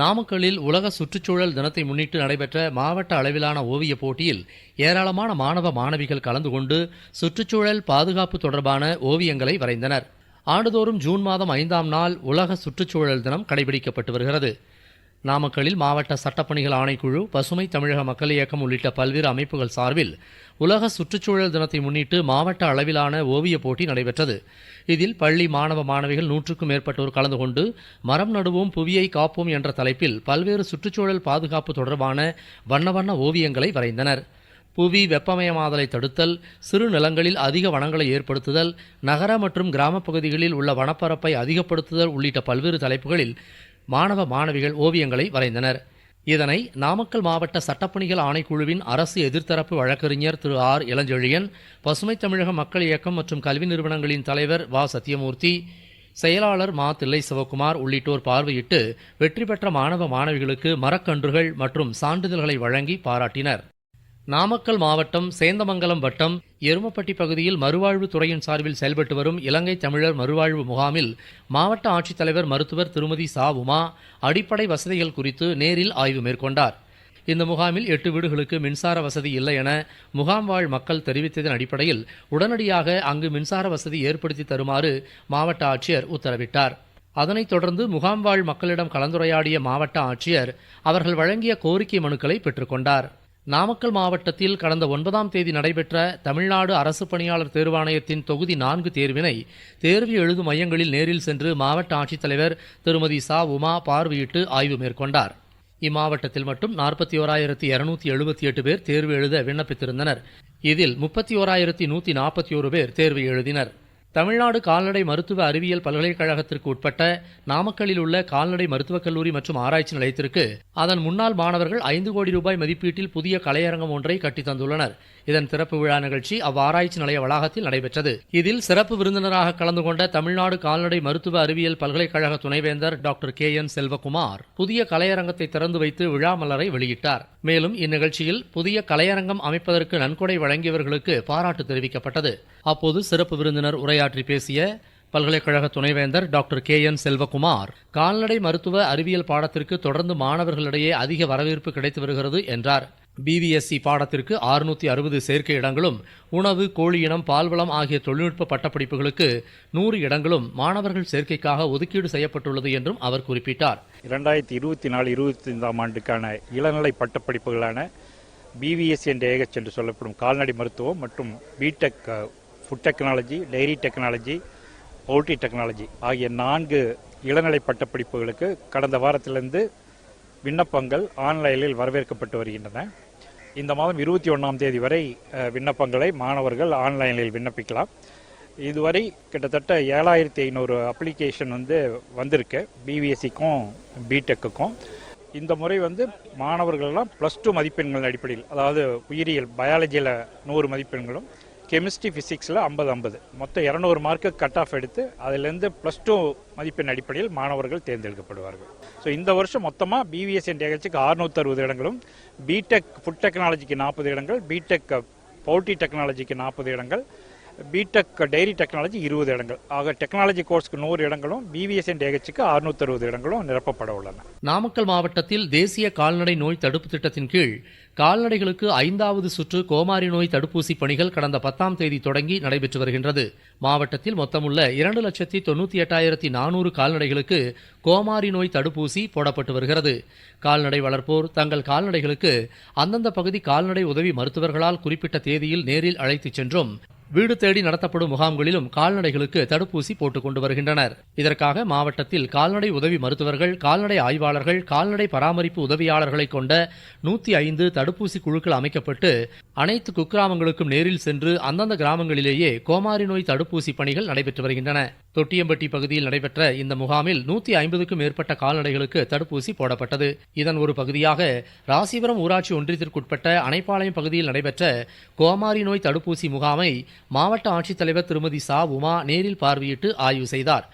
நாமக்கல்லில் உலக சுற்றுச்சூழல் தினத்தை முன்னிட்டு நடைபெற்ற மாவட்ட அளவிலான ஓவியப் போட்டியில் ஏராளமான மாணவ மாணவிகள் கலந்து கொண்டு சுற்றுச்சூழல் பாதுகாப்பு தொடர்பான ஓவியங்களை வரைந்தனர். ஆண்டுதோறும் ஜூன் மாதம் 5ஆம் நாள் உலக சுற்றுச்சூழல் தினம் கடைபிடிக்கப்பட்டு வருகிறது. நாமக்கல்லில் மாவட்ட சட்டப்பணிகள் ஆணைக்குழு, பசுமை தமிழக மக்கள் இயக்கம் உள்ளிட்ட பல்வேறு அமைப்புகள் சார்பில் உலக சுற்றுச்சூழல் தினத்தை முன்னிட்டு மாவட்ட அளவிலான ஓவியப் போட்டி நடைபெற்றது. இதில் பள்ளி மாணவ மாணவிகள் 100க்கும் மேற்பட்டோர் கலந்து கொண்டு மரம் நடுவோம் புவியை காப்போம் என்ற தலைப்பில் பல்வேறு சுற்றுச்சூழல் பாதுகாப்பு தொடர்பான வண்ண வண்ண ஓவியங்களை வரைந்தனர். புவி வெப்பமயமாதலை தடுத்தல், சிறு நிலங்களில் அதிக வனங்களை ஏற்படுத்துதல், நகர மற்றும் கிராமப் பகுதிகளில் உள்ள வனப்பரப்பை அதிகப்படுத்துதல் உள்ளிட்ட பல்வேறு தலைப்புகளில் மாணவ மாணவிகள் ஓவியங்களை வரைந்தனர். இதனை நாமக்கல் மாவட்ட சட்டப்பணிகள் ஆணைக்குழுவின் அரசு எதிர்த்தரப்பு வழக்கறிஞர் திரு ஆர் இளஞ்செழியன், பசுமை தமிழக மக்கள் இயக்கம் மற்றும் கல்வி நிறுவனங்களின் தலைவர் வ சத்தியமூர்த்தி, செயலாளர் மா தில்லை சிவகுமார் உள்ளிட்டோர் பார்வையிட்டு வெற்றி பெற்ற மாணவ மாணவிகளுக்கு மரக்கன்றுகள் மற்றும் சான்றிதழ்களை வழங்கி பாராட்டினர். நாமக்கல் மாவட்டம் சேந்தமங்கலம் வட்டம் எருமப்பட்டி பகுதியில் மறுவாழ்வு துறையின் சார்பில் செயல்பட்டு வரும் இலங்கை தமிழர் மறுவாழ்வு முகாமில் மாவட்ட ஆட்சித்தலைவர் மருத்துவர் திருமதி சா உமா அடிப்படை வசதிகள் குறித்து நேரில் ஆய்வு மேற்கொண்டார். இந்த முகாமில் 8 வீடுகளுக்கு மின்சார வசதி இல்லை என முகாம் வாழ் மக்கள் தெரிவித்ததன் அடிப்படையில் உடனடியாக அங்கு மின்சார வசதி ஏற்படுத்தி தருமாறு மாவட்ட ஆட்சியர் உத்தரவிட்டார். அதனைத் தொடர்ந்து முகாம் வாழ் மக்களிடம் கலந்துரையாடிய மாவட்ட ஆட்சியர் அவர்கள் வழங்கிய கோரிக்கை மனுக்களை பெற்றுக்கொண்டார். நாமக்கல் மாவட்டத்தில் கடந்த 9ஆம் தேதி நடைபெற்ற தமிழ்நாடு அரசு பணியாளர் தேர்வாணையத்தின் தொகுதி 4 தேர்வினை தேர்வு எழுதும் மையங்களில் நேரில் சென்று மாவட்ட ஆட்சித்தலைவர் திருமதி சா உமா பார்வையிட்டு ஆய்வு மேற்கொண்டார். இம்மாவட்டத்தில் மட்டும் 41,278 பேர் தேர்வு எழுத விண்ணப்பித்திருந்தனர். இதில் 31,141 பேர் தேர்வு எழுதினர். தமிழ்நாடு கால்நடை மருத்துவ அறிவியல் பல்கலைக்கழகத்திற்கு உட்பட்ட நாமக்கல்லில் உள்ள கால்நடை மருத்துவக் கல்லூரி மற்றும் ஆராய்ச்சி நிலையத்திற்கு அதன் முன்னாள் மாணவர்கள் 5 கோடி ரூபாய் மதிப்பீட்டில் புதிய கலையரங்கம் ஒன்றை கட்டித் தந்துள்ளனர். இதன் திறப்பு விழா நிகழ்ச்சி அவ்வாராய்ச்சி நிலைய வளாகத்தில் நடைபெற்றது. இதில் சிறப்பு விருந்தினராக கலந்து கொண்ட தமிழ்நாடு கால்நடை மருத்துவ அறிவியல் பல்கலைக்கழக துணைவேந்தர் டாக்டர் KN செல்வகுமார் புதிய கலையரங்கத்தை திறந்து வைத்து விழா மலரை வெளியிட்டார். மேலும் இந்நிகழ்ச்சியில் புதிய கலையரங்கம் அமைப்பதற்கு நன்கொடை வழங்கியவர்களுக்கு பாராட்டு தெரிவிக்கப்பட்டது. அப்போது சிறப்பு விருந்தினர் உரையாற்றி பேசிய பல்கலைக்கழக துணைவேந்தர் டாக்டர் KN செல்வகுமார், கால்நடை மருத்துவ அறிவியல் பாடத்திற்கு தொடர்ந்து மாணவர்களிடையே அதிக வரவேற்பு கிடைத்து வருகிறது என்றார். BVSC பாடத்திற்கு 660 சேர்க்கை இடங்களும், உணவு, கோழி இனம், பால்வளம் ஆகிய தொழில்நுட்ப பட்டப்படிப்புகளுக்கு 100 இடங்களும் மாணவர்கள் சேர்க்கைக்காக ஒதுக்கீடு செய்யப்பட்டுள்ளது என்றும் அவர் குறிப்பிட்டார். 2024-25ஆம் ஆண்டுக்கான இளநிலை பட்டப்படிப்புகளான BVSC என்ற AH என்று சொல்லப்படும் கால்நடை மருத்துவம் மற்றும் BTech food technology, dairy technology, poultry technology ஆகிய 4 இளநிலை பட்டப்படிப்புகளுக்கு கடந்த வாரத்திலிருந்து விண்ணப்பங்கள் ஆன்லைனில் வரவேற்கப்பட்டு வருகின்றன. இந்த மாதம் 21ஆம் தேதி வரை விண்ணப்பங்களை மாணவர்கள் ஆன்லைனில் விண்ணப்பிக்கலாம். இதுவரை கிட்டத்தட்ட 7,500 அப்ளிகேஷன் வந்திருக்கு BVSCக்கும் BTechக்கும். இந்த முறை மாணவர்கள்லாம் +2 மதிப்பெண்கள் அடிப்படையில், அதாவது உயிரியல் பயாலஜியில் 100 மதிப்பெண்களும், கெமிஸ்ட்ரி ஃபிசிக்ஸில் 50-50 மொத்தம் 200 மார்க்கு கட் ஆஃப் எடுத்து அதிலிருந்து +2 மதிப்பெண் அடிப்படையில் மாணவர்கள் தேர்ந்தெடுக்கப்படுவார்கள். ஸோ இந்த வருஷம் மொத்தமாக BVSC நிகழ்ச்சிக்கு 660 இடங்களும், BTech ஃபுட் டெக்னாலஜிக்கு 40 இடங்கள், BTech பவுல்ட்ரி டெக்னாலஜிக்கு 40 இடங்கள், BTech டைரி டெக்னாலஜி 20 இடங்கள் ஆக டெக்னாலஜி கோர்ஸ்க்கு 100 இடங்களும், BVSC நிகழ்ச்சிக்கு 660 இடங்களும் நிரப்பப்பட உள்ளன. நாமக்கல் மாவட்டத்தில் தேசிய கால்நடை நோய் தடுப்பு திட்டத்தின் கீழ் கால்நடைகளுக்கு 5வது சுற்று கோமாரி நோய் தடுப்பூசி பணிகள் கடந்த 10ஆம் தேதி தொடங்கி நடைபெற்று வருகின்றது. மாவட்டத்தில் மொத்தமுள்ள 2,98,400 கால்நடைகளுக்கு கோமாரி நோய் தடுப்பூசி போடப்பட்டு வருகிறது. கால்நடை வளர்ப்போர் தங்கள் கால்நடைகளுக்கு அந்தந்த பகுதி கால்நடை உதவி மருத்துவர்களால் குறிப்பிட்ட தேதியில் நேரில் அழைத்துச் சென்றும் வீடு தேடி நடத்தப்படும் முகாம்களிலும் கால்நடைகளுக்கு தடுப்பூசி போட்டுக் கொண்டு வருகின்றனர். இதற்காக மாவட்டத்தில் கால்நடை உதவி மருத்துவர்கள், கால்நடை ஆய்வாளர்கள், கால்நடை பராமரிப்பு உதவியாளர்களை கொண்ட 105 தடுப்பூசி குழுக்கள் அமைக்கப்பட்டு அனைத்து குக்கிராமங்களுக்கும் நேரில் சென்று அந்தந்த கிராமங்களிலேயே கோமாரி நோய் தடுப்பூசி பணிகள் நடைபெற்று வருகின்றன. தொட்டியம்பட்டி பகுதியில் நடைபெற்ற இந்த முகாமில் 150க்கும் மேற்பட்ட கால்நடைகளுக்கு தடுப்பூசி போடப்பட்டது. இதன் ஒரு பகுதியாக ராசிபுரம் ஊராட்சி ஒன்றியத்திற்குட்பட்ட அணைப்பாளையம் பகுதியில் நடைபெற்ற கோமாரி நோய் தடுப்பூசி முகாமை மாவட்ட ஆட்சித்தலைவர் திருமதி சா உமா நேரில் பார்வையிட்டு ஆய்வு செய்தார்.